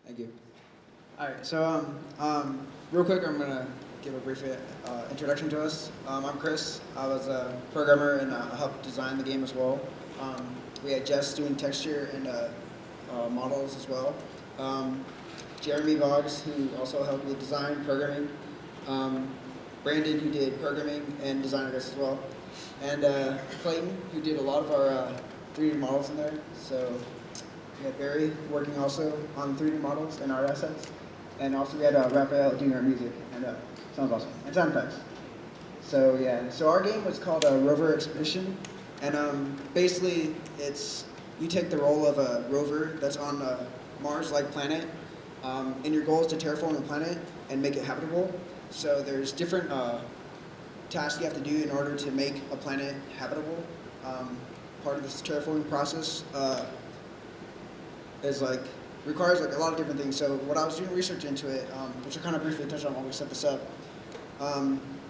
Thank you. All right, so real quick, I'm gonna give a brief introduction to us. I'm Chris. I was a programmer and helped design the game as well. We had Jess doing texture and models as well. Jeremy Boggs, who also helped with design, programming. Brandon, who did programming and design, I guess, as well. And Clayton, who did a lot of our 3D models in there. So we had Barry working also on 3D models and art assets. And also we had Raphael doing our music and sounds awesome. And sound effects. So yeah, so our game was called Rover Expedition. And basically it's, you take the role of a rover that's on a Mars-like planet. And your goal is to terraform the planet and make it habitable. So there's different tasks you have to do in order to make a planet habitable. Part of this terraforming process is requires a lot of different things. So what I was doing research into it, which I kind of briefly touched on when we set this up,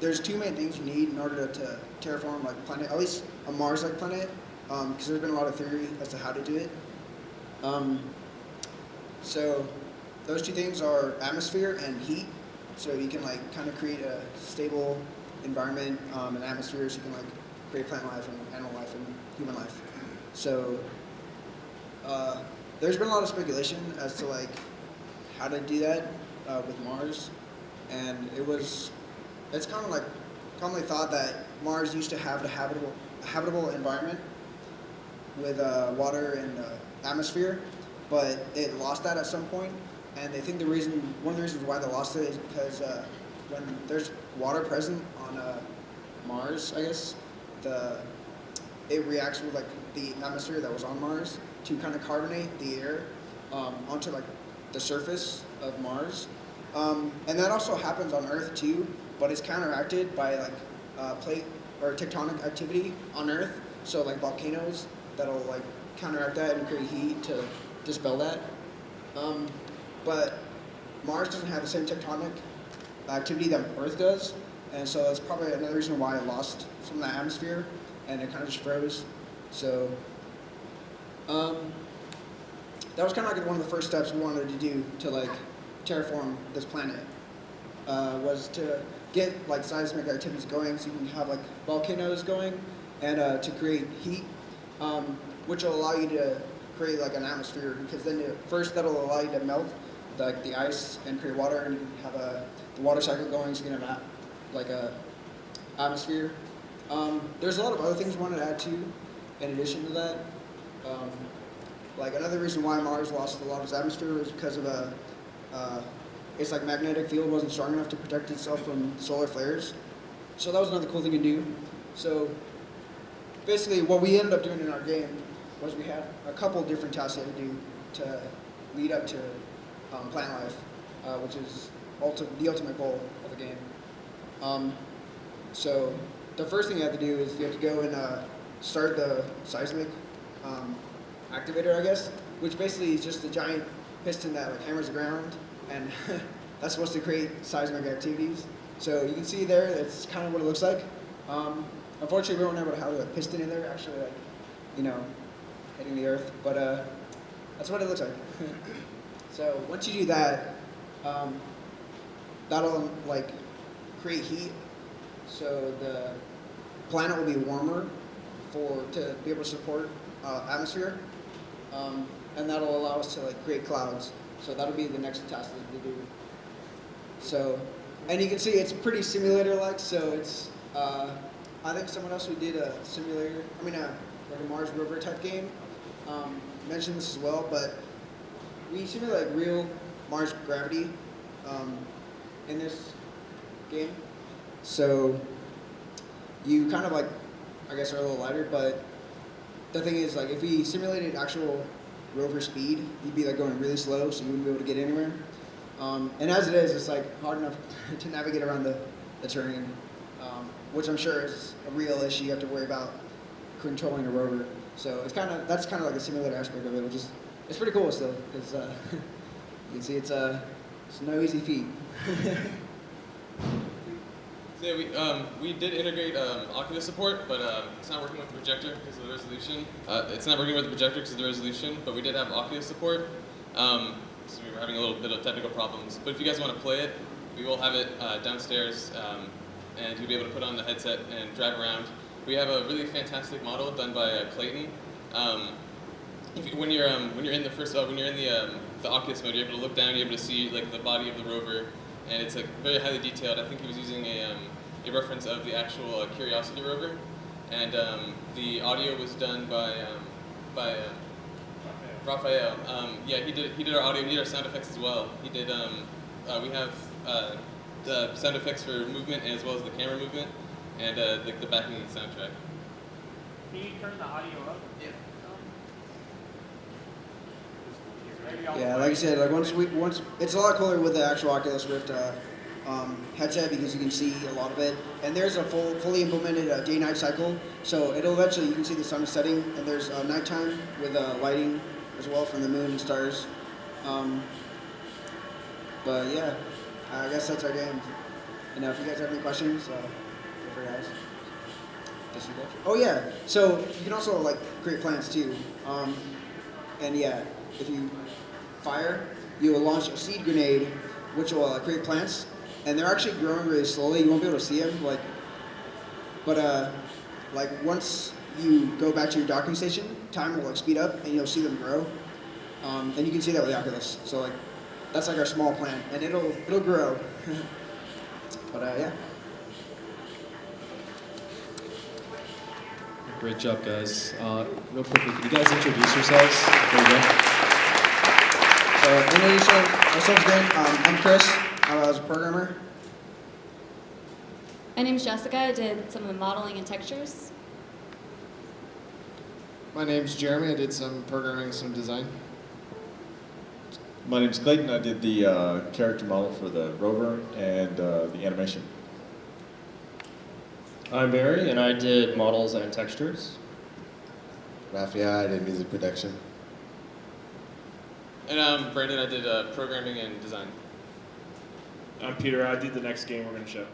there's two main things you need in order to terraform like a planet, at least a Mars-like planet, because there's been a lot of theory as to how to do it. So those two things are atmosphere and heat. So you can kind of create a stable environment and atmosphere, so you can create plant life and animal life and human life. So there's been a lot of speculation as to how to do that with Mars, and it's kind of commonly thought that Mars used to have a habitable environment with water and atmosphere, but it lost that at some point. And they think one of the reasons why they lost it is because when there's water present on Mars, I guess, it reacts with the atmosphere that was on Mars to kind of carbonate the air onto the surface of Mars. And that also happens on Earth too, but it's counteracted by plate or tectonic activity on Earth. So volcanoes that'll counteract that and create heat to dispel that. But Mars doesn't have the same tectonic activity that Earth does, and so that's probably another reason why it lost some of that atmosphere, and it kind of just froze. So that was kind of one of the first steps we wanted to do to terraform this planet, was to get seismic activities going, so you can have volcanoes going, and to create heat, which will allow you to create an atmosphere, because then first that'll allow you to melt the ice and create water, and you can have the water cycle going, so you can have a atmosphere. There's a lot of other things we wanted to add too, in addition to that. Another reason why Mars lost a lot of its atmosphere was because of its magnetic field wasn't strong enough to protect itself from solar flares. So that was another cool thing to do. So basically, what we ended up doing in our game was we had a couple different tasks to do to lead up to plant life, which is the ultimate goal of the game. So the first thing you have to do is you have to go and start the seismic activator, I guess, which basically is just a giant piston that hammers the ground, and that's supposed to create seismic activities. So you can see there, that's kind of what it looks like. Unfortunately, we weren't able to have a piston in there, actually, hitting the earth, but that's what it looks like. So once you do that, that'll create heat, so the planet will be warmer to be able to support atmosphere, and that'll allow us to create clouds. So that'll be the next task that we do. So, and you can see it's pretty simulator-like. So it's I think someone else who did a simulator, a Mars rover type game, mentioned this as well, but we simulate real Mars gravity in this game. So you kind of I guess are a little lighter, but the thing is if we simulated actual rover speed, you'd be going really slow, so you wouldn't be able to get anywhere. And as it is, it's hard enough to navigate around the terrain, which I'm sure is a real issue you have to worry about controlling a rover. So that's kind of a simulator aspect of it, which is it's pretty cool still, because you can see it's no easy feat. So yeah, we did integrate Oculus support, but it's not working with the projector because of the resolution. It's not working with the projector because of the resolution, but we did have Oculus support. because we were having a little bit of technical problems. But if you guys want to play it, we will have it downstairs, and you'll be able to put on the headset and drive around. We have a really fantastic model done by Clayton. When you're in the Oculus mode, you're able to look down, you're able to see like the body of the rover, and it's like very highly detailed. I think he was using a reference of the actual Curiosity rover, and the audio was done by Raphael. Yeah, he did our audio. He did our sound effects as well. He did. We have the sound effects for movement as well as the camera movement, and the backing of the soundtrack. Can you turn the audio up? Yeah. Yeah, like I said, like once it's a lot cooler with the actual Oculus Rift headset because you can see a lot of it, and there's a fully implemented day-night cycle. So it'll eventually you can see the sun is setting, and there's nighttime with lighting as well from the moon and stars. But yeah, I guess that's our game. And if you guys have any questions, feel free to ask. Oh yeah, so you can also like create plants too. And yeah, if you fire, you will launch a seed grenade, which will create plants, and they're actually growing really slowly. You won't be able to see them, but once you go back to your docking station, time will like speed up, and you'll see them grow. And you can see that with the Oculus. So like, that's like our small plant, and it'll grow. But yeah. Great job, guys. Real quickly, could you guys introduce yourselves before we go? Introduce ourselves again. I'm Chris. I was a programmer. My name's Jessica. I did some of the modeling and textures. My name's Jeremy. I did some programming, some design. My name's Clayton. I did the character model for the rover and the animation. I'm Barry, and I did models and textures. Raphael, I did music production. And Brandon, I did programming and design. I'm Peter. I did the next game we're going to show.